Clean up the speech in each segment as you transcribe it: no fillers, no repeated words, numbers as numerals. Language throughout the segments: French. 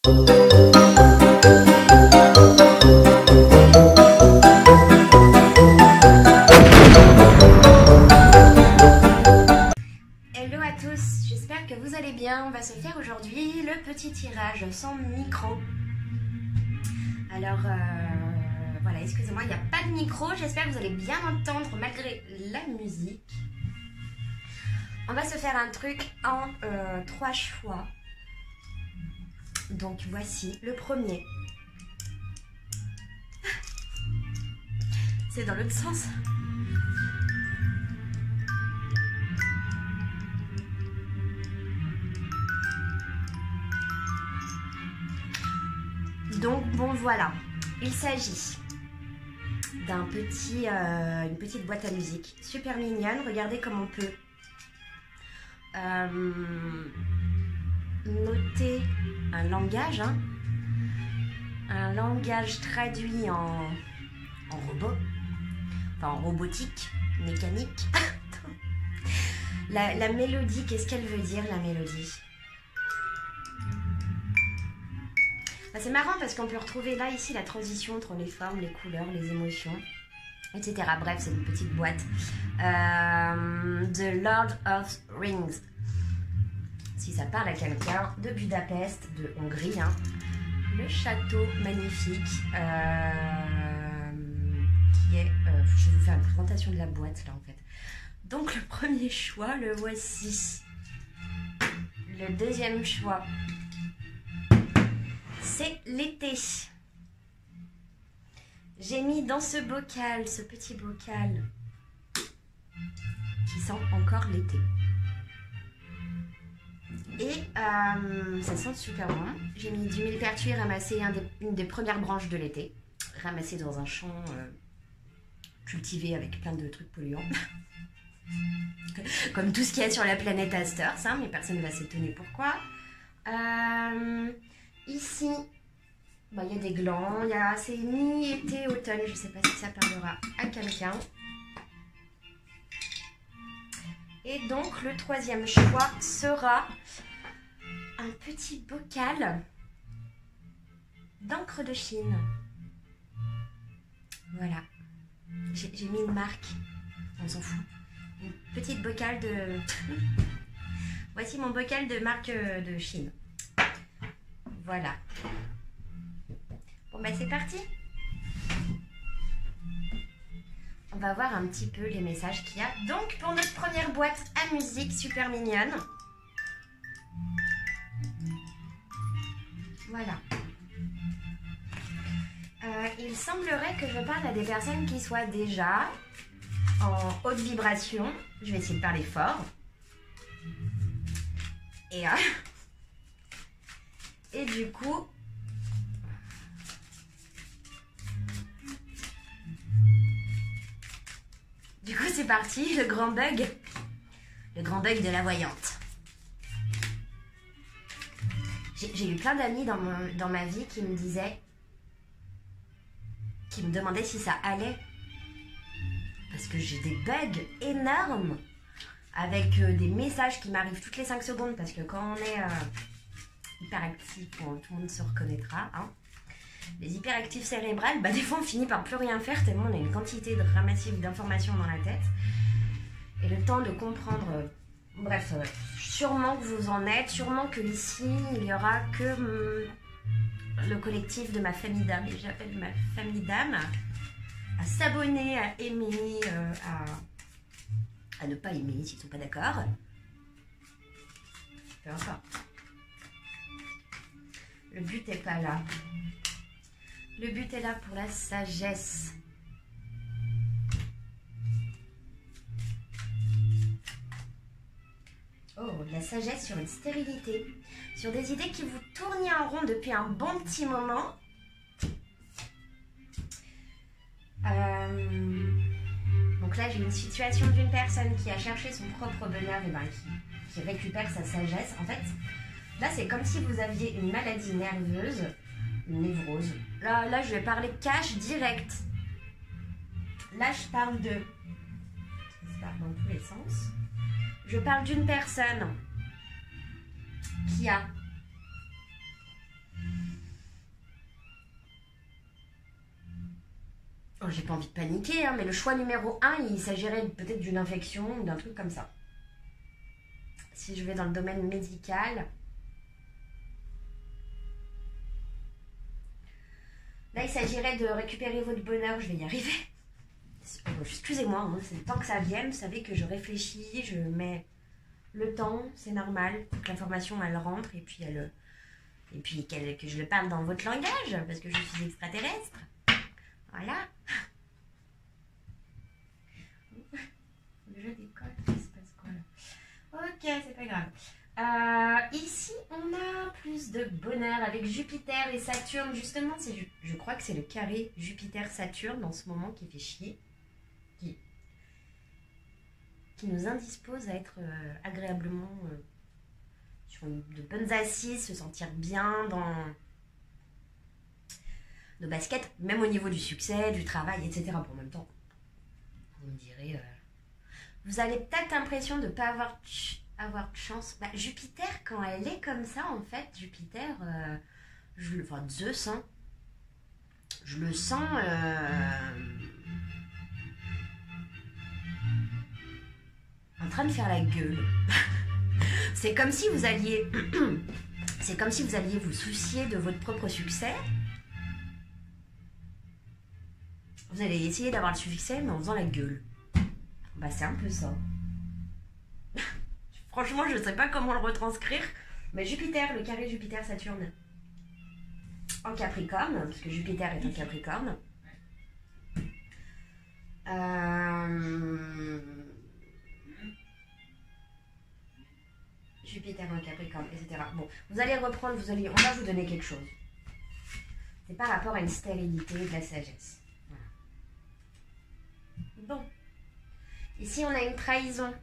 Hello à tous, j'espère que vous allez bien. On va se faire aujourd'hui le petit tirage sans micro. Alors voilà, excusez-moi, il n'y a pas de micro. J'espère que vous allez bien entendre malgré la musique. On va se faire un truc en 3 choix. Donc voici le premier. C'est dans l'autre sens. Donc bon voilà, il s'agit d'un petit, une petite boîte à musique super mignonne. Regardez comme on peut noter un langage, hein, un langage traduit en robot, enfin en robotique, mécanique. La mélodie, qu'est-ce qu'elle veut dire la mélodie? C'est marrant parce qu'on peut retrouver là, ici, la transition entre les formes, les couleurs, les émotions, etc. Bref, c'est une petite boîte. The Lord of Rings. Si ça parle à quelqu'un, de Budapest, de Hongrie. Hein. Le château magnifique. Qui est... je vais vous faire une présentation de la boîte, là, en fait. Donc, le premier choix, le voici. Le deuxième choix... c'est l'été. J'ai mis dans ce bocal, ce petit bocal qui sent encore l'été. Et ça sent super bon. J'ai mis du millepertuis ramassé, une des premières branches de l'été, ramassé dans un champ cultivé avec plein de trucs polluants. Comme tout ce qu'il y a sur la planète Astor, ça, mais personne ne va s'étonner pourquoi. Ici, bah, y a des glands, c'est mi-été, automne, je ne sais pas si ça parlera à quelqu'un. Et donc, le troisième choix sera un petit bocal d'encre de Chine. Voilà. J'ai mis une marque, on s'en fout. Une petite bocal de... Voici mon bocal de marque de Chine. Voilà. Bon bah c'est parti. On va voir un petit peu les messages qu'il y a. Donc pour notre première boîte à musique super mignonne. Voilà. Il semblerait que je parle à des personnes qui soient déjà en haute vibration. Je vais essayer de parler fort. Et du coup, c'est parti, le grand bug de la voyante. J'ai eu plein d'amis dans ma vie qui me disaient, qui me demandaient si ça allait. Parce que j'ai des bugs énormes avec des messages qui m'arrivent toutes les 5 secondes. Parce que quand on est... hyperactif, bon, tout le monde se reconnaîtra. Hein. Les hyperactifs cérébrales, bah, des fois on finit par plus rien faire tellement on a une quantité dramatique d'informations dans la tête. Et le temps de comprendre, bref, sûrement que vous en êtes, sûrement que ici il y aura que le collectif de ma famille d'âme, et j'appelle ma famille d'âme, à s'abonner, à aimer, à ne pas aimer s'ils ne sont pas d'accord. Peu importe. Le but n'est pas là. Le but est là pour la sagesse. Oh, de la sagesse sur une stérilité. Sur des idées qui vous tournaient en rond depuis un bon petit moment. Donc là, j'ai une situation d'une personne qui a cherché son propre bonheur et qui récupère sa sagesse. En fait, là, c'est comme si vous aviez une maladie nerveuse, une névrose. Là, je vais parler cash direct. Là, je parle de... Ça part dans tous les sens. Je parle d'une personne qui a Oh, j'ai pas envie de paniquer, hein, mais le choix numéro 1, il s'agirait peut-être d'une infection ou d'un truc comme ça. Si je vais dans le domaine médical... Là, il s'agirait de récupérer votre bonheur. Je vais y arriver. Excusez-moi, hein, c'est le temps que ça vienne. Vous savez que je réfléchis, je mets le temps, c'est normal. Que l'information, elle rentre et puis, que je le parle dans votre langage, parce que je suis extraterrestre. Voilà. Je décolle, il se passe quoi là? Ok, c'est pas grave. Ici, on a plus de bonheur avec Jupiter et Saturne. Justement, je crois que c'est le carré Jupiter-Saturne en ce moment qui fait chier. Qui nous indispose à être agréablement sur de bonnes assises, se sentir bien dans nos baskets, même au niveau du succès, du travail, etc. Pour en même temps, vous me direz... Vous avez peut-être l'impression de ne pas avoir de chance. Bah, Jupiter, quand elle est comme ça, en fait, Jupiter, enfin Zeus, hein, je le sens en train de faire la gueule. C'est comme si vous alliez vous soucier de votre propre succès. Vous allez essayer d'avoir le succès, mais en faisant la gueule. Bah, c'est un peu ça. Franchement, je ne sais pas comment le retranscrire. Mais Jupiter, le carré Jupiter-Saturne en Capricorne, parce que Jupiter est en Capricorne. Jupiter en Capricorne, etc. Bon, vous allez reprendre, on va vous donner quelque chose. C'est par rapport à une stérilité de la sagesse. Voilà. Bon. Ici, on a une trahison.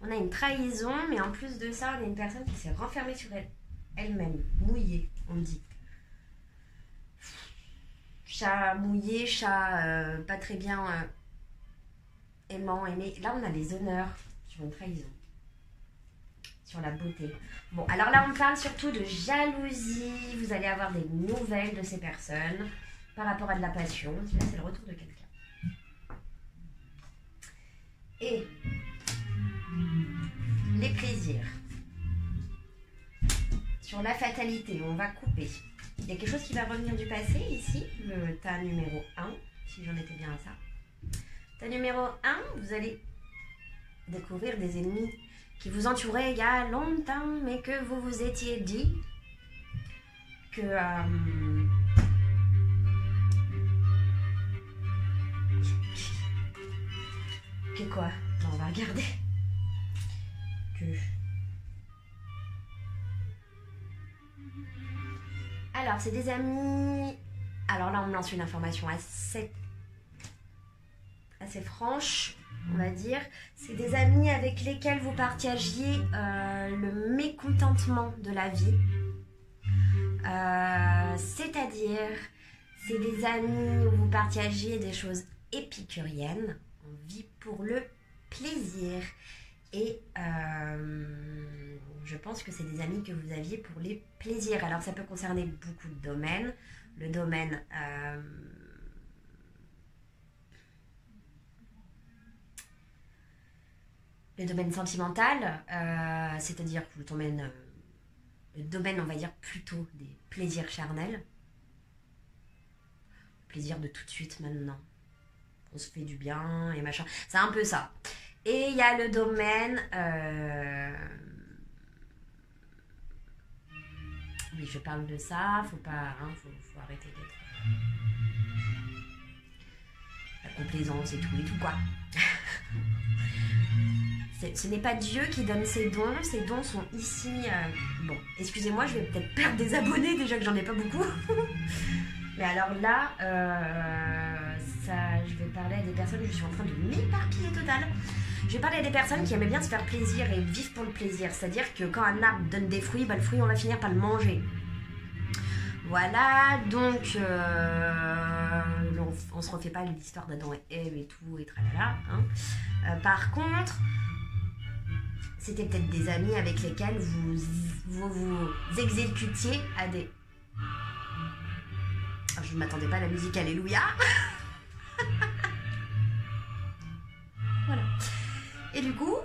On a une trahison, mais en plus de ça, on a une personne qui s'est renfermée sur elle-même, mouillée, on dit. Chat mouillé, chat pas très bien aimant, aimé. Là, on a les honneurs sur une trahison, sur la beauté. Bon, alors là, on parle surtout de jalousie. Vous allez avoir des nouvelles de ces personnes par rapport à de la passion. Là, c'est le retour de quelqu'un. Et les plaisirs. Sur la fatalité, on va couper. Il y a quelque chose qui va revenir du passé ici, le tas numéro 1, si j'en étais bien à ça. Tas numéro 1, vous allez découvrir des ennemis qui vous entouraient il y a longtemps, mais que vous vous étiez dit que... que quoi? Non, on va regarder. Alors, c'est des amis... Alors là, on me lance une information assez franche, on va dire. C'est des amis avec lesquels vous partagiez le mécontentement de la vie. C'est-à-dire, c'est des amis où vous partagiez des choses épicuriennes. On vit pour le plaisir. Et je pense que c'est des amis que vous aviez pour les plaisirs. Alors ça peut concerner beaucoup de domaines. Le domaine sentimental, c'est-à-dire le domaine, on va dire, plutôt des plaisirs charnels. Plaisir de tout de suite maintenant. On se fait du bien et machin. C'est un peu ça. Et il y a le domaine... Oui, je parle de ça, faut pas... Hein, faut arrêter d'être... La complaisance et tout quoi. Ce n'est pas Dieu qui donne ses dons sont ici... Bon, excusez-moi, je vais peut-être perdre des abonnés, déjà que j'en ai pas beaucoup. Mais alors là, je vais parler à des personnes, je suis en train de m'éparpiller total. Je vais parler à des personnes qui aimaient bien se faire plaisir et vivre pour le plaisir. C'est-à-dire que quand un arbre donne des fruits, bah, le fruit, on va finir par le manger. Voilà, donc on se refait pas l'histoire d'Adam et Ève et tout, et tralala. Hein. Par contre, C'était peut-être des amis avec lesquels vous exécutiez à des... Oh, je ne m'attendais pas à la musique, alléluia. Voilà. Et du coup...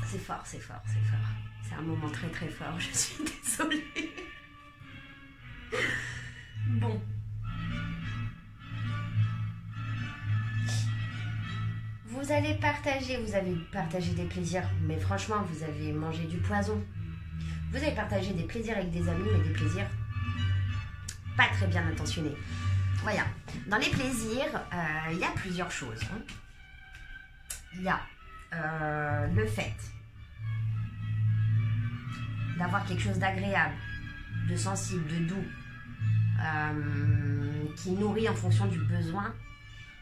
C'est fort, c'est fort, c'est fort. C'est un moment très très fort, je suis désolée. Bon. Vous allez partager, vous avez partagé des plaisirs, mais franchement, vous avez mangé du poison. Vous avez partagé des plaisirs avec des amis, mais des plaisirs pas très bien intentionnés. Voilà. Dans les plaisirs, il y a plusieurs choses. Hein. Il y a le fait d'avoir quelque chose d'agréable, de sensible, de doux, qui nourrit en fonction du besoin.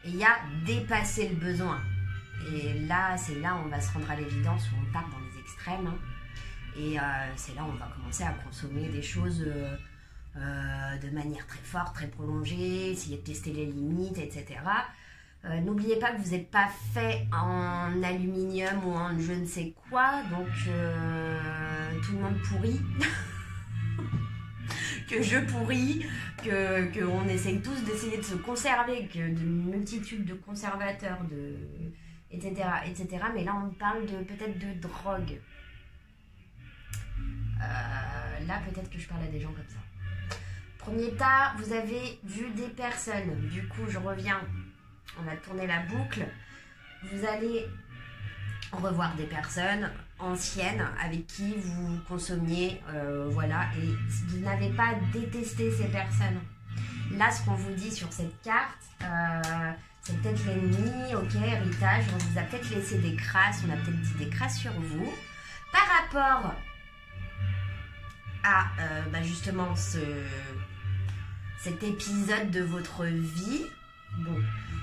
Et il y a dépasser le besoin. Et là, c'est là où on va se rendre à l'évidence, où on part dans les extrêmes. Hein. Et c'est là où on va commencer à consommer des choses de manière très forte, très prolongée, essayer de tester les limites, etc. N'oubliez pas que vous n'êtes pas fait en aluminium ou en je ne sais quoi, donc tout le monde pourrit, que je pourris, qu'on essaye tous d'essayer de se conserver, que de multitudes de conservateurs, etc., etc. Mais là, on parle peut-être de drogue. Là, peut-être que je parle à des gens comme ça. Premier tas, vous avez vu des personnes. Du coup, je reviens. On va tourner la boucle. Vous allez revoir des personnes anciennes avec qui vous consommiez, voilà, et vous n'avez pas détesté ces personnes. Là, ce qu'on vous dit sur cette carte, c'est peut-être l'ennemi, ok, héritage, on vous a peut-être laissé des crasses, on a peut-être dit des crasses sur vous. Par rapport à justement cet épisode de votre vie, bon,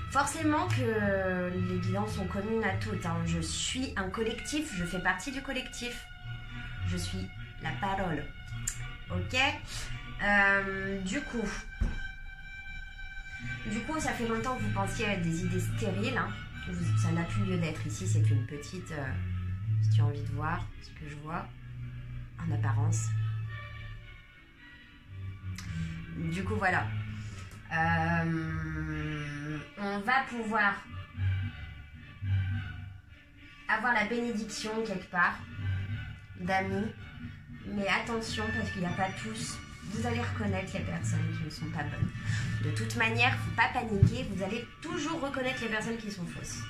forcément que les bilans sont communs à toutes. Hein. Je suis un collectif, je fais partie du collectif. Je suis la parole. Ok. Du coup, ça fait longtemps que vous pensiez à des idées stériles. Hein. Ça n'a plus lieu d'être. Ici, c'est une petite... si tu as envie de voir ce que je vois, en apparence. Du coup, voilà. On va pouvoir avoir la bénédiction quelque part d'amis, mais attention parce qu'il n'y a pas tous. Vous allez reconnaître les personnes qui ne sont pas bonnes. De toute manière, il ne faut pas paniquer, vous allez toujours reconnaître les personnes qui sont fausses.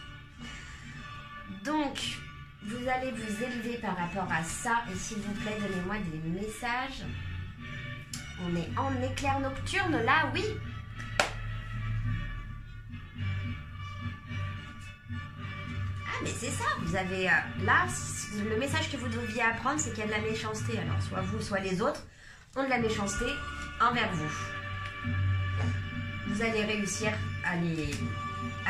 Donc, vous allez vous élever par rapport à ça, et s'il vous plaît, donnez-moi des messages. On est en éclair nocturne, là, oui. Ah, mais c'est ça, vous avez... là, le message que vous deviez apprendre, c'est qu'il y a de la méchanceté. Alors, soit vous, soit les autres ont de la méchanceté envers vous. Vous allez réussir à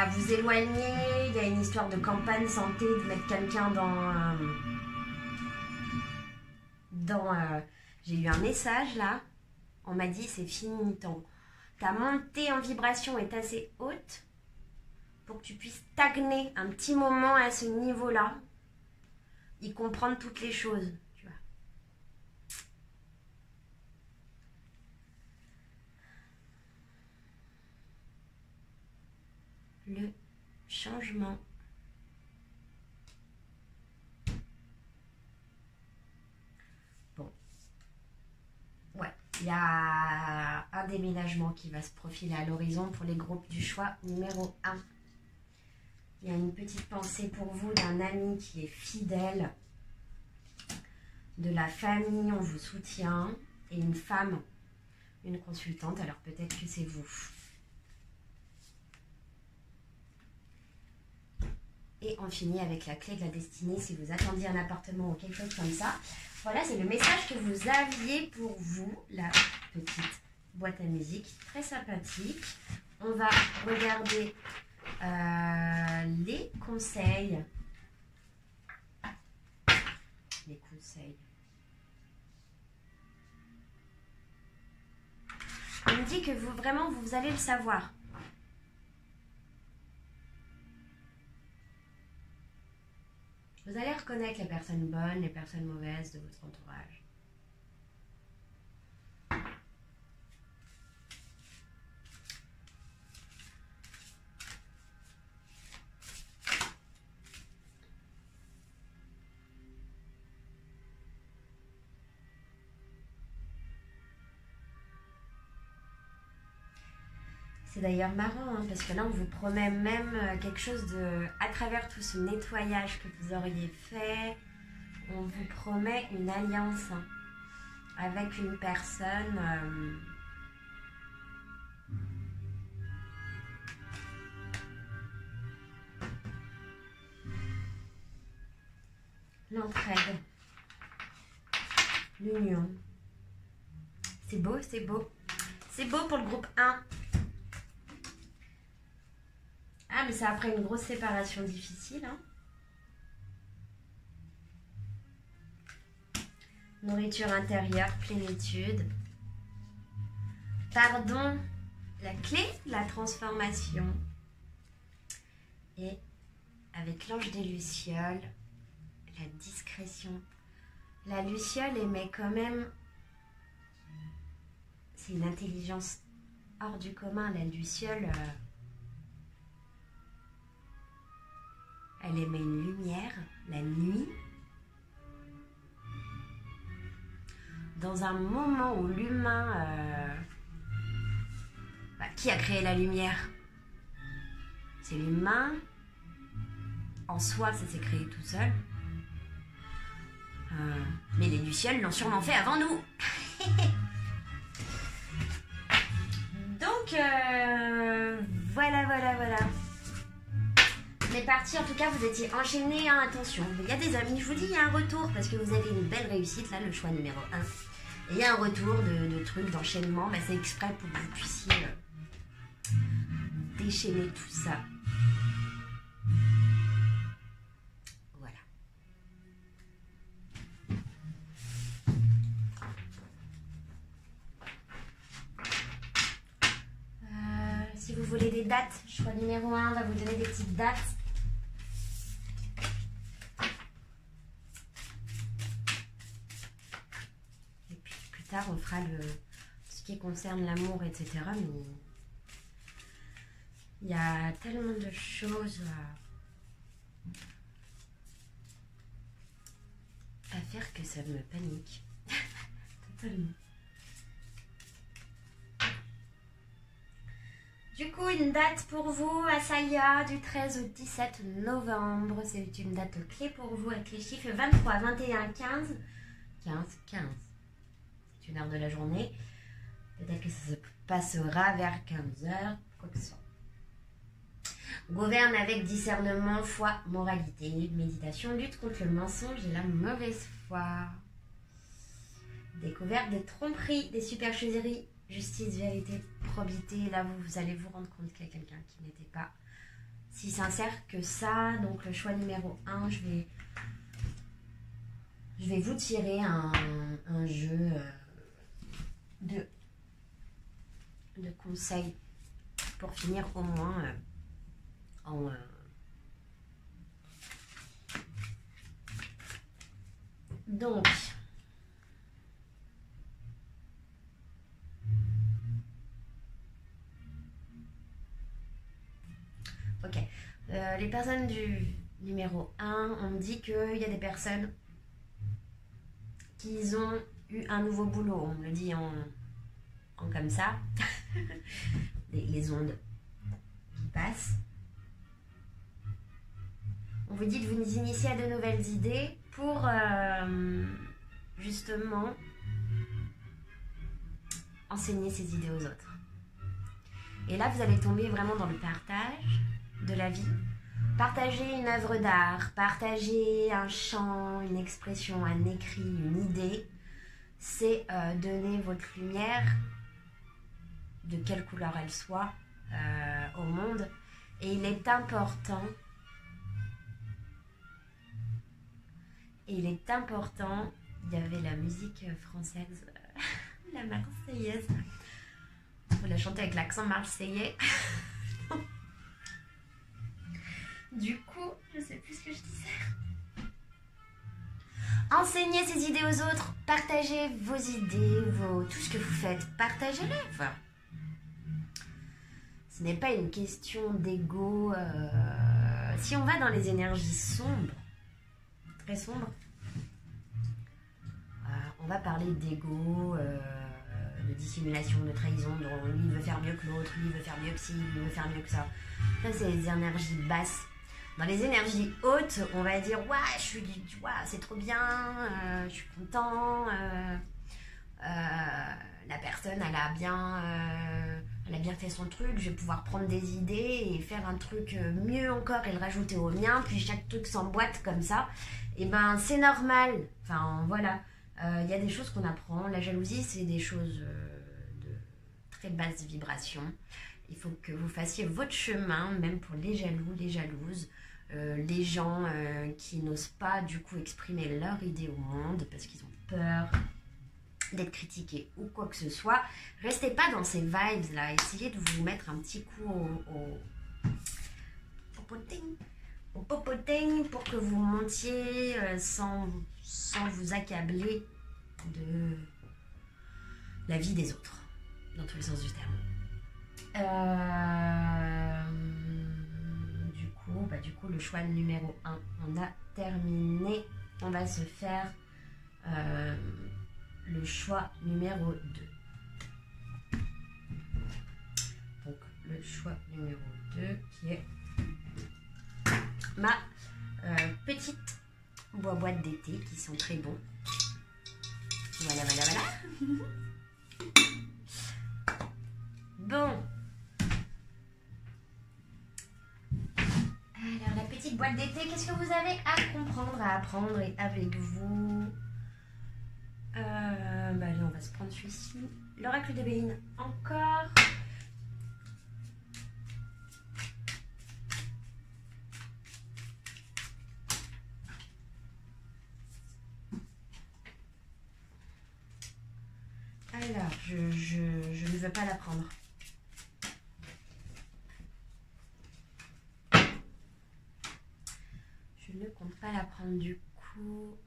vous éloigner. Il y a une histoire de campagne santé, de mettre quelqu'un j'ai eu un message, là. On m'a dit, c'est fini, ta montée en vibration est assez haute pour que tu puisses stagner un petit moment à ce niveau-là, y comprendre toutes les choses, tu vois. Le changement. Bon. Ouais. Il y a un déménagement qui va se profiler à l'horizon pour les groupes du choix numéro 1. Il y a une petite pensée pour vous d'un ami qui est fidèle, de la famille, on vous soutient, et une femme, une consultante, alors peut-être que c'est vous. Et on finit avec la clé de la destinée si vous attendiez un appartement ou quelque chose comme ça. Voilà, c'est le message que vous aviez pour vous, la petite boîte à musique, très sympathique. On va regarder les conseils. Les conseils. On me dit que vous allez le savoir. Vous allez reconnaître les personnes bonnes, les personnes mauvaises de votre entourage. C'est d'ailleurs marrant, hein, parce que là, on vous promet même quelque chose de... À travers tout ce nettoyage que vous auriez fait, on vous promet une alliance hein, avec une personne... l'entraide, l'union. C'est beau, c'est beau. C'est beau pour le groupe 1. Ah, mais c'est après une grosse séparation difficile. Hein. Nourriture intérieure, plénitude. Pardon, la clé de la transformation. Et avec l'ange des Lucioles, la discrétion. La Luciole émet quand même... C'est une intelligence hors du commun, la Luciole... Elle émet une lumière, la nuit. Dans un moment où l'humain... qui a créé la lumière? C'est l'humain. En soi, ça s'est créé tout seul. Mais les Lucioles l'ont sûrement fait avant nous. Donc, voilà. On est parti, en tout cas, vous étiez enchaînés, hein, attention. Il y a des amis, je vous dis, il y a un retour, parce que vous avez une belle réussite, là, le choix numéro 1. Et il y a un retour de trucs, d'enchaînement, bah, c'est exprès pour que vous puissiez déchaîner tout ça. Voilà. Si vous voulez des dates, choix numéro 1 va vous donner des petites dates. Tard, on fera ce qui concerne l'amour, etc. Mais il y a tellement de choses à faire que ça me panique. Totalement. Du coup, une date pour vous, Asaya, du 13 au 17 novembre. C'est une date clé pour vous avec les chiffres 23, 21, 15. 15. C'est une heure de la journée. Peut-être que ça se passera vers 15h, quoi que ce soit. Gouverne avec discernement, foi, moralité, méditation, lutte contre le mensonge et la mauvaise foi. Découverte des tromperies, des supercheries, justice, vérité, probité. Là, vous allez vous rendre compte qu'il y a quelqu'un qui n'était pas si sincère que ça. Donc, le choix numéro 1, je vais vous tirer un jeu de conseils pour finir au moins donc ok, les personnes du numéro 1, on me dit qu'il y a des personnes qui ont eu un nouveau boulot, on me le dit en comme ça, les ondes qui passent. On vous dit de vous initier à de nouvelles idées pour justement enseigner ces idées aux autres. Et là, vous allez tomber vraiment dans le partage de la vie. Partager une œuvre d'art, partager un chant, une expression, un écrit, une idée, c'est donner votre lumière, de quelle couleur elle soit, au monde. Et il est important, il y avait la musique française, la Marseillaise, vous la chantez avec l'accent marseillais. Du coup, je sais plus ce que je disais. enseignez ces idées aux autres. Partagez vos idées, tout ce que vous faites. Partagez-les. Enfin, ce n'est pas une question d'ego. Si on va dans les énergies sombres, très sombres, on va parler d'ego, de dissimulation, de trahison, de lui il veut faire mieux que l'autre, lui il veut faire mieux que ci, lui il veut faire mieux que ça. Ça, c'est les énergies basses. Dans les énergies hautes, on va dire ouais, c'est trop bien, je suis content, la personne elle a bien fait son truc, je vais pouvoir prendre des idées et faire un truc mieux encore et le rajouter au mien, puis chaque truc s'emboîte comme ça. Et ben c'est normal. Enfin voilà, il y a des choses qu'on apprend. La jalousie, c'est des choses de très basse vibration. Il faut que vous fassiez votre chemin, même pour les jaloux, les jalouses, les gens qui n'osent pas du coup exprimer leur idée au monde parce qu'ils ont peur d'être critiqués ou quoi que ce soit. Restez pas dans ces vibes là, essayez de vous mettre un petit coup au popoting pour que vous montiez sans vous accabler de la vie des autres, dans tous les sens du terme. Du coup, le choix numéro 1, on a terminé. On va se faire le choix numéro 2. Donc, le choix numéro 2 qui est ma petite boîte d'été qui sont très bons. Voilà. Bon. Alors, la petite boîte d'été, qu'est-ce que vous avez à comprendre, à apprendre et avec vous? Allez, on va se prendre celui-ci. L'oracle de Béline, encore. Alors, je ne veux pas la prendre. Je ne compte pas la prendre du coup.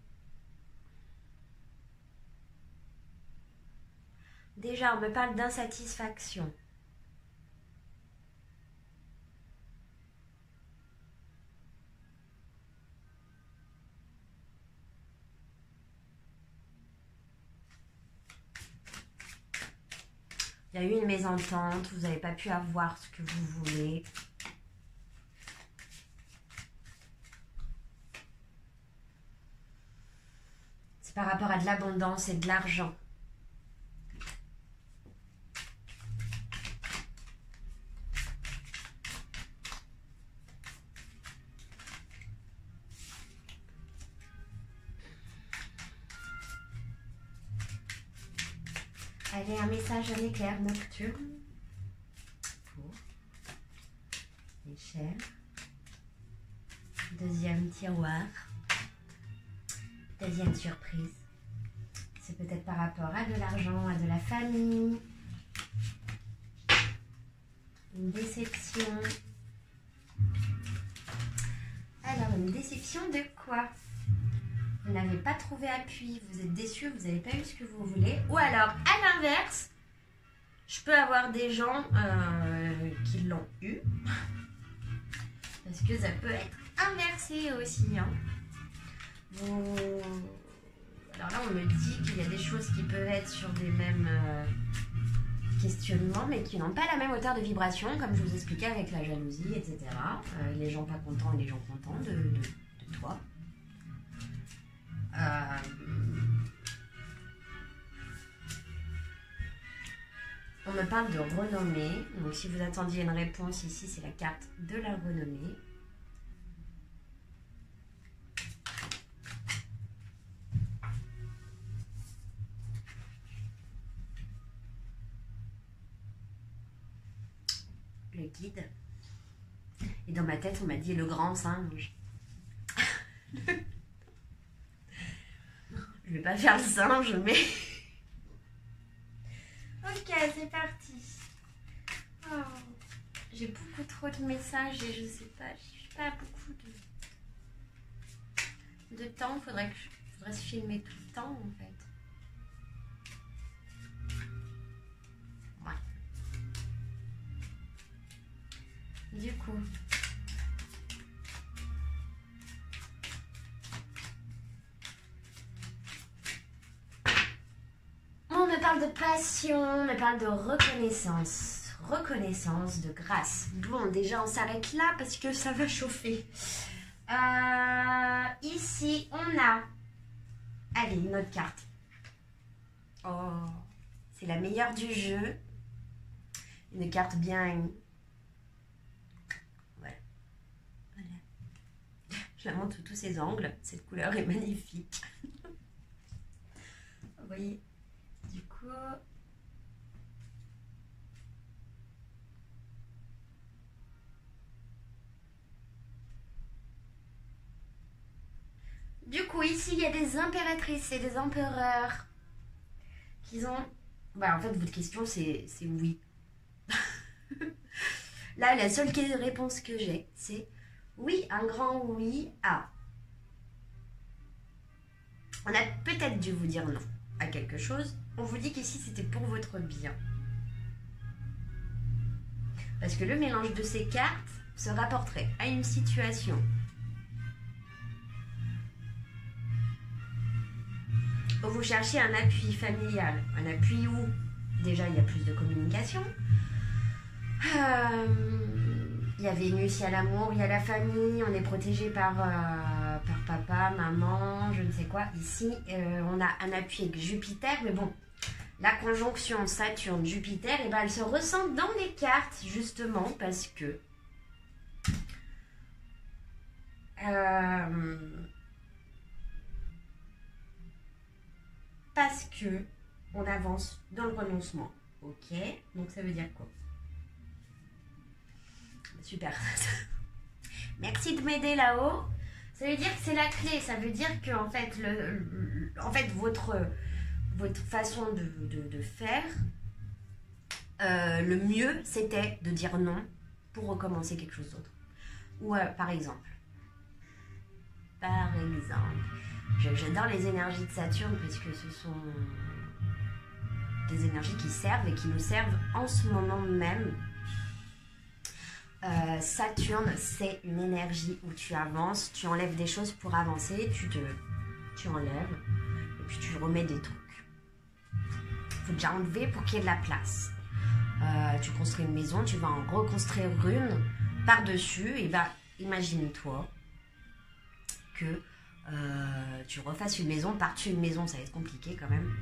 Déjà, on me parle d'insatisfaction. Il y a eu une mésentente, vous n'avez pas pu avoir ce que vous voulez. C'est par rapport à de l'abondance et de l'argent. Allez, un message, un éclair nocturne pour Michel. Deuxième tiroir. Deuxième surprise. C'est peut-être par rapport à de l'argent, à de la famille. Une déception. Alors, une déception de quoi? Vous n'avez pas trouvé appui, vous êtes déçu, vous n'avez pas eu ce que vous voulez. Ou alors, à l'inverse, je peux avoir des gens qui l'ont eu. Parce que ça peut être inversé aussi. Hein. Alors là, on me dit qu'il y a des choses qui peuvent être sur des mêmes questionnements, mais qui n'ont pas la même hauteur de vibration, comme je vous expliquais avec la jalousie, etc. Les gens pas contents et les gens contents de toi. On me parle de renommée. Donc si vous attendiez une réponse ici, c'est la carte de la renommée. Le guide. Et dans ma tête, on m'a dit le grand singe. Je vais pas faire le singe, mais... Ok, c'est parti. Oh, j'ai beaucoup trop de messages et je sais pas, j'ai pas beaucoup de temps. Faudrait devrais se filmer tout le temps en fait. Ouais. Du coup. On me parle de passion, on me parle de reconnaissance. Reconnaissance, de grâce. Bon, déjà on s'arrête là parce que ça va chauffer. Ici, on a... Allez, une autre carte. Oh, c'est la meilleure du jeu. Une carte bien... Voilà. Je la montre sous tous ses angles. Cette couleur est magnifique. Vous voyez, du coup... Du coup, ici, il y a des impératrices et des empereurs qui ont... Bah, en fait, votre question, c'est oui. Là, la seule réponse que j'ai, c'est oui, un grand oui à... On a peut-être dû vous dire non à quelque chose. On vous dit qu'ici, c'était pour votre bien. Parce que le mélange de ces cartes se rapporterait à une situation où vous cherchez un appui familial, un appui où déjà il y a plus de communication. Il y a Vénus, il y a l'amour, il y a la famille, on est protégé par papa, maman, je ne sais quoi. Ici, on a un appui avec Jupiter, mais bon, la conjonction Saturne-Jupiter, eh ben, elle se ressent dans les cartes, justement, parce que... parce que on avance dans le renoncement. Ok, donc ça veut dire quoi? Super. Merci de m'aider là-haut. Ça veut dire que c'est la clé. Ça veut dire que en fait, votre façon de faire, le mieux, c'était de dire non pour recommencer quelque chose d'autre. Ou par exemple, j'adore les énergies de Saturne parce que ce sont des énergies qui servent et qui nous servent en ce moment même. Saturne, c'est une énergie où tu avances, tu enlèves des choses pour avancer, tu enlèves et puis tu remets des trucs. Il faut déjà enlever pour qu'il y ait de la place. Tu construis une maison, tu vas en reconstruire une par-dessus et bah, imagine-toi que tu refasses une maison, par-dessus une maison, ça va être compliqué quand même.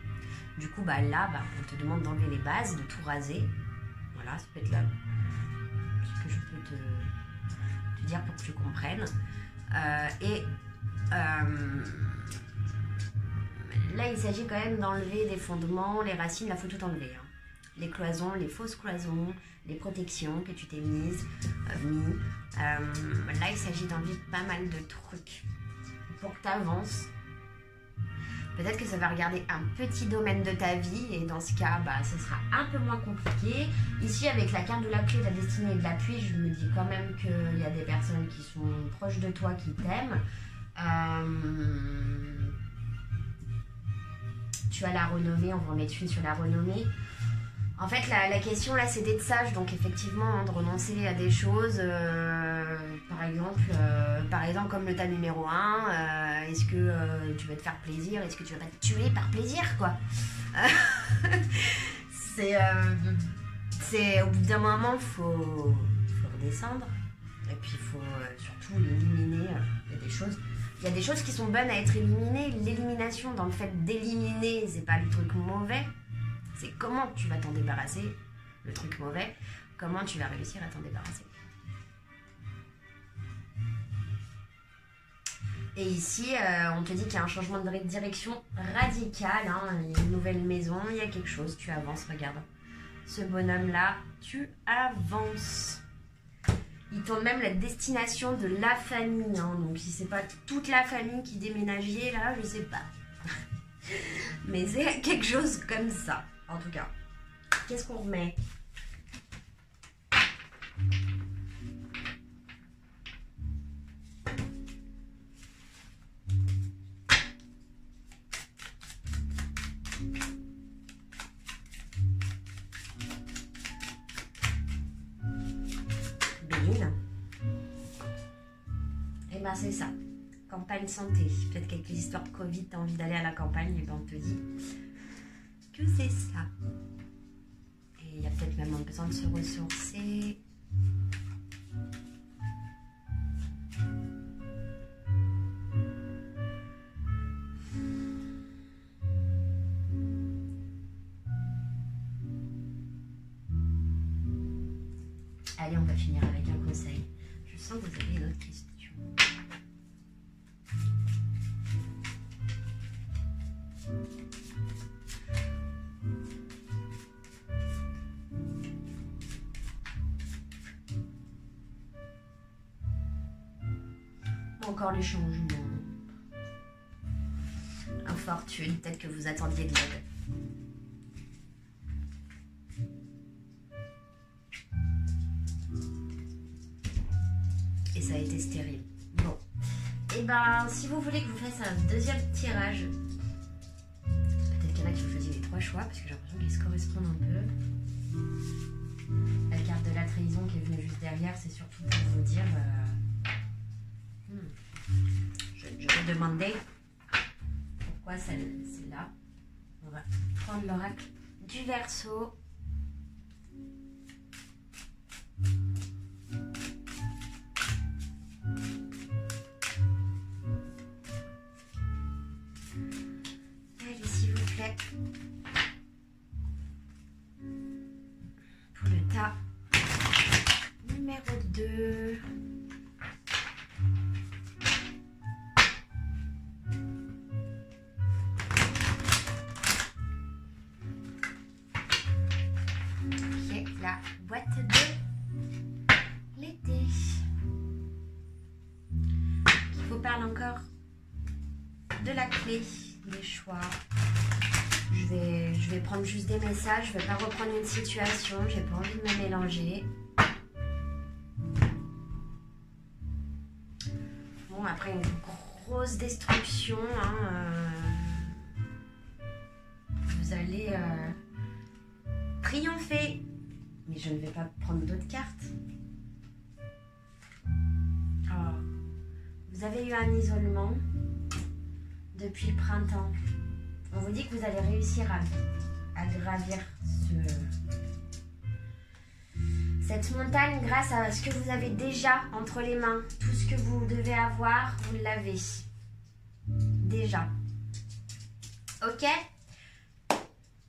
Du coup, bah, là, on te demande d'enlever les bases, de tout raser. Voilà, ça peut être là ce que je peux te dire pour que tu comprennes. Là, il s'agit quand même d'enlever des fondements, les racines, il faut tout enlever. Hein. Les cloisons, les fausses cloisons, les protections que tu t'es mis. Là, il s'agit d'enlever pas mal de trucs pour que tu avances. Peut-être que ça va regarder un petit domaine de ta vie et dans ce cas, ce sera un peu moins compliqué. Ici, avec la carte de la clé, de la destinée et de l'appui, je me dis quand même qu'il y a des personnes qui sont proches de toi, qui t'aiment. Tu as la renommée, on va en mettre une sur la renommée. En fait, la question là, c'est d'être sage, donc effectivement, de renoncer à des choses, par exemple, comme le tas numéro 1, est-ce que tu vas te faire plaisir, est-ce que tu vas pas te tuer par plaisir, quoi. C'est au bout d'un moment, faut redescendre, et puis il faut surtout éliminer, il y a des choses qui sont bonnes à être éliminées. L'élimination, dans le fait d'éliminer, c'est pas le truc mauvais. C'est comment tu vas t'en débarrasser, le truc mauvais, comment tu vas réussir à t'en débarrasser. Et ici, on te dit qu'il y a un changement de direction radical, hein, une nouvelle maison, il y a quelque chose, tu avances, regarde. Ce bonhomme-là, tu avances. Il tourne même la destination de la famille, hein, donc si c'est pas toute la famille qui déménageait là, je sais pas. Mais c'est quelque chose comme ça. En tout cas, qu'est-ce qu'on remet? ben c'est ça. Campagne santé. Peut-être qu'avec les histoires de Covid, t'as envie d'aller à la campagne, et ben on te dit que c'est ça. Et il y a peut-être même besoin de se ressourcer. Allez, on va finir avec un conseil. Je sens que vous avez une autre question. Encore les changements. Infortune, peut-être que vous attendiez de l'aide. Et ça a été stérile. Bon. Et ben, si vous voulez que je vous fasse un deuxième tirage, peut-être qu'il y en a qui vous choisissent les 3 choix, parce que j'ai l'impression qu'ils se correspondent un peu. La carte de la trahison qui est venue juste derrière, c'est surtout pour vous dire... Je vais demander pourquoi c'est là. On va prendre l'oracle du Verseau. Allez, s'il vous plaît. Pour le tas numéro 2. La boîte de l'été. Il vous parle encore de la clé, des choix. Je vais prendre juste des messages, je ne vais pas reprendre une situation, j'ai pas envie de me mélanger. Bon, après une grosse destruction, vous allez triompher. Mais je ne vais pas prendre d'autres cartes. Oh. Vous avez eu un isolement depuis le printemps. On vous dit que vous allez réussir à gravir cette montagne grâce à ce que vous avez déjà entre les mains. Tout ce que vous devez avoir, vous l'avez. Déjà. Ok ?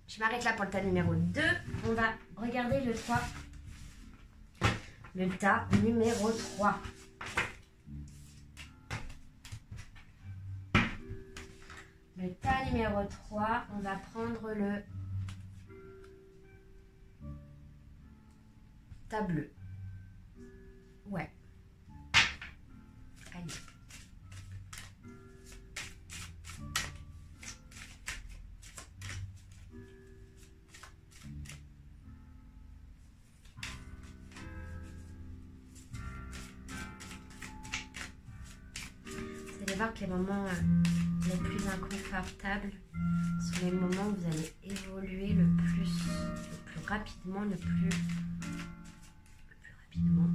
Je m'arrête là pour le tas numéro 2. On va regarder le 3. Le tas numéro 3. Le tas numéro 3, on va prendre le tas bleu. Ouais. Allez. Vous allez voir que les moments les plus inconfortables sont les moments où vous allez évoluer le plus rapidement, le plus rapidement.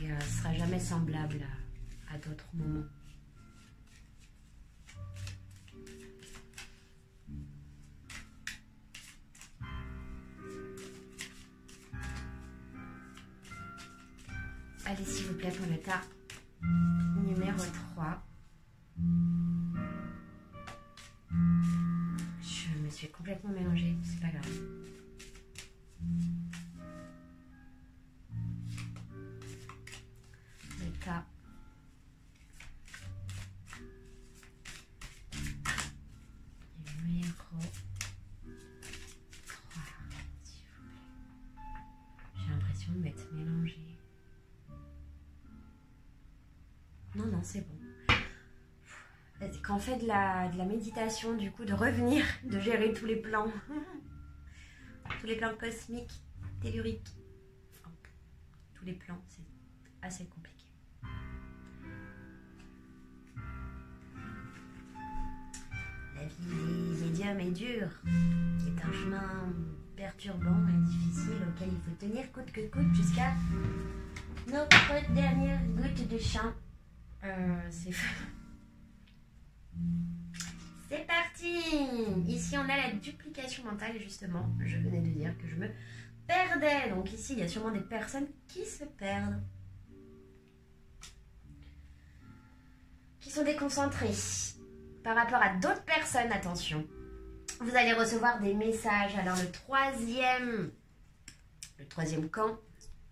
Et ce ne sera jamais semblable à d'autres moments. Allez, s'il vous plaît, pour le tas numéro 3. Je me suis complètement mélangée, c'est pas grave. Le tas numéro 3, s'il vous plaît. J'ai l'impression de m'être mélangée. Non, c'est bon. Quand on fait de la méditation, du coup, de revenir, de gérer tous les plans, cosmiques, telluriques, tous les plans, c'est assez compliqué. La vie des médiums est dure, c'est un chemin perturbant et difficile auquel il faut tenir coûte que coûte jusqu'à Notre dernière goutte de chant. C'est parti. Ici, on a la duplication mentale, justement. Je venais de dire que je me perdais. Donc ici, il y a sûrement des personnes qui se perdent. Qui sont déconcentrées. Par rapport à d'autres personnes, attention. Vous allez recevoir des messages. Alors le troisième camp,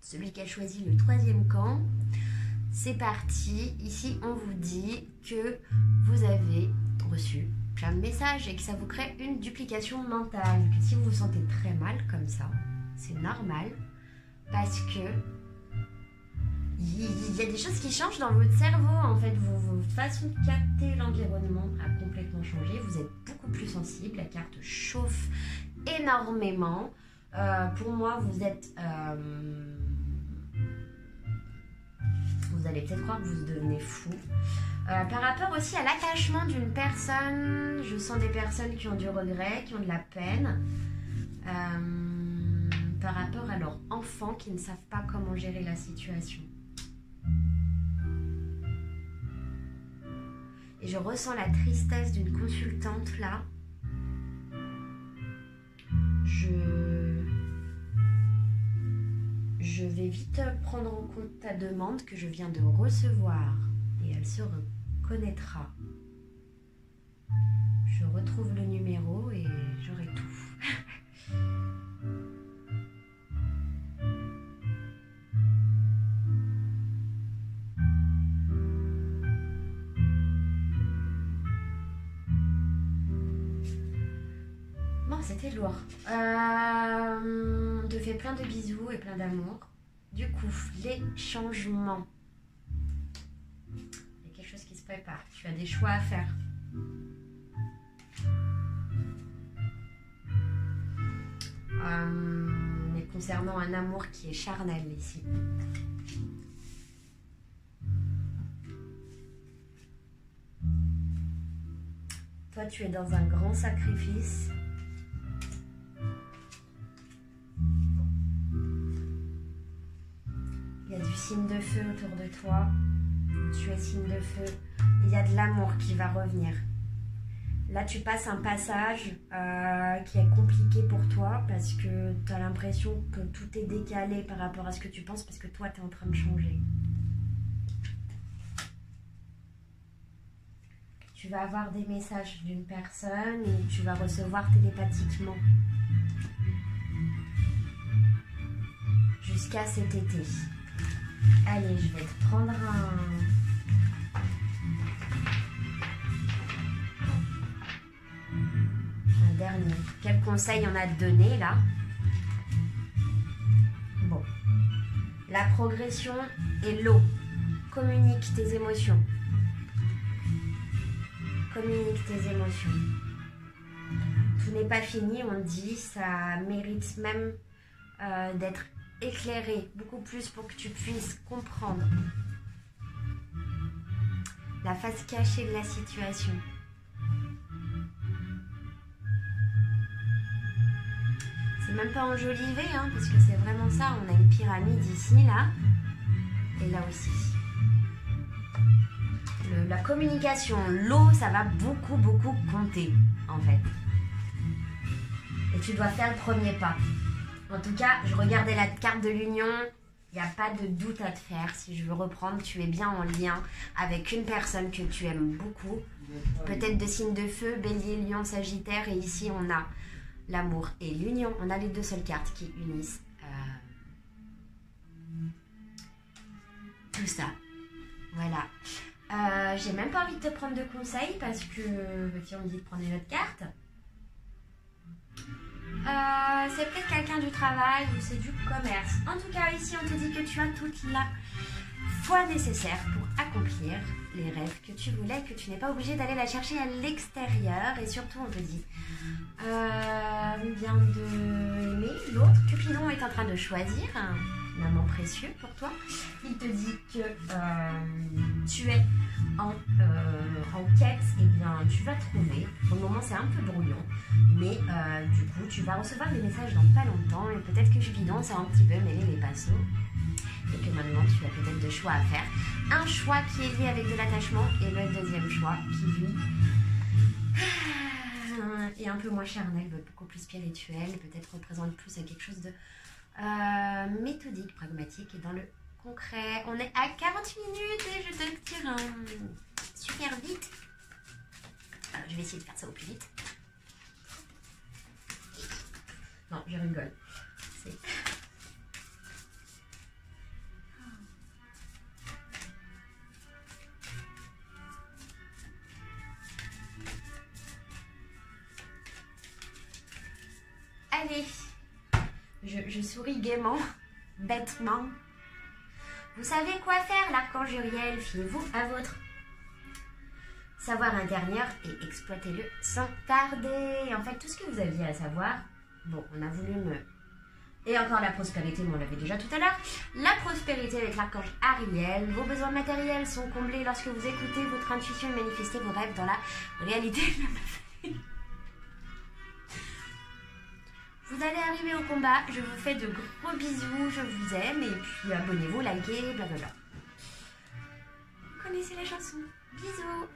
celui qui a choisi le troisième camp, c'est parti. Ici, on vous dit que vous avez reçu plein de messages et que ça vous crée une duplication mentale. Que si vous vous sentez très mal comme ça, c'est normal parce que il y a des choses qui changent dans votre cerveau. En fait, votre façon de capter l'environnement a complètement changé. Vous êtes beaucoup plus sensible. La carte chauffe énormément. Pour moi, vous êtes... vous allez peut-être croire que vous devenez fou. Par rapport aussi à l'attachement d'une personne, je sens des personnes qui ont du regret, qui ont de la peine. Par rapport à leurs enfants qui ne savent pas comment gérer la situation. Et je ressens la tristesse d'une consultante là. Je vais vite prendre en compte ta demande que je viens de recevoir et elle se reconnaîtra. Je retrouve le numéro et j'aurai tout. C'était lourd. On te fait plein de bisous et plein d'amour. Du coup, les changements. Il y a quelque chose qui se prépare. Tu as des choix à faire. Mais concernant un amour qui est charnel ici. Toi, tu es dans un grand sacrifice. Il y a du signe de feu autour de toi. Tu es signe de feu. Il y a de l'amour qui va revenir. Là, tu passes un passage qui est compliqué pour toi parce que tu as l'impression que tout est décalé par rapport à ce que tu penses parce que toi, tu es en train de changer. Tu vas avoir des messages d'une personne et tu vas recevoir télépathiquement. Jusqu'à cet été. Allez, je vais te prendre un dernier. Quel conseil on a donné là? Bon. La progression et l'eau. Communique tes émotions. Communique tes émotions. Tout n'est pas fini, on dit. Ça mérite même d'être éclairer beaucoup plus pour que tu puisses comprendre la face cachée de la situation. C'est même pas enjolivé, hein, parce que c'est vraiment ça. On a une pyramide ici, là, et là aussi. La communication, l'eau, ça va beaucoup, beaucoup compter, en fait. Et tu dois faire le premier pas. En tout cas, je regardais la carte de l'union, il n'y a pas de doute à te faire. Si je veux reprendre, tu es bien en lien avec une personne que tu aimes beaucoup. Peut-être de signe de feu, bélier, lion, sagittaire. Et ici, on a l'amour et l'union. On a les deux seules cartes qui unissent tout ça. Voilà. J'ai même pas envie de te prendre de conseils parce que si on me dit de prendre une autre carte. C'est peut-être quelqu'un du travail ou c'est du commerce. En tout cas, ici, on te dit que tu as toute la foi nécessaire pour accomplir les rêves que tu voulais, que tu n'es pas obligé d'aller la chercher à l'extérieur. Et surtout, on te dit bien de aimer l'autre. Cupidon est en train de choisir un amant précieux pour toi. Il te dit que tu es en quête, et bien tu vas trouver. Pour le moment c'est un peu brouillon, mais du coup tu vas recevoir des messages dans pas longtemps et peut-être que Cupidon s'est un petit peu mêlé les pinceaux. et que maintenant tu as peut-être deux choix à faire. Un choix qui est lié avec de l'attachement et le deuxième choix qui lui est un peu moins charnel, beaucoup plus spirituel et peut-être représente plus quelque chose de méthodique, pragmatique et dans le concret. On est à 40 minutes et je te tire super vite. Alors, je vais essayer de faire ça au plus vite. Non, je rigole. C'est... Allez, je souris gaiement, bêtement. Vous savez quoi faire, l'archange Uriel, fiez-vous à votre savoir intérieur et exploitez-le sans tarder. En fait, tout ce que vous aviez à savoir, bon, on a voulu me... Et encore la prospérité, mais on l'avait déjà tout à l'heure. La prospérité avec l'archange Ariel. Vos besoins matériels sont comblés lorsque vous écoutez votre intuition et manifestez vos rêves dans la réalité. Vous allez arriver au combat, je vous fais de gros bisous, je vous aime, et puis abonnez-vous, likez, blablabla. Vous connaissez la chanson. Bisous.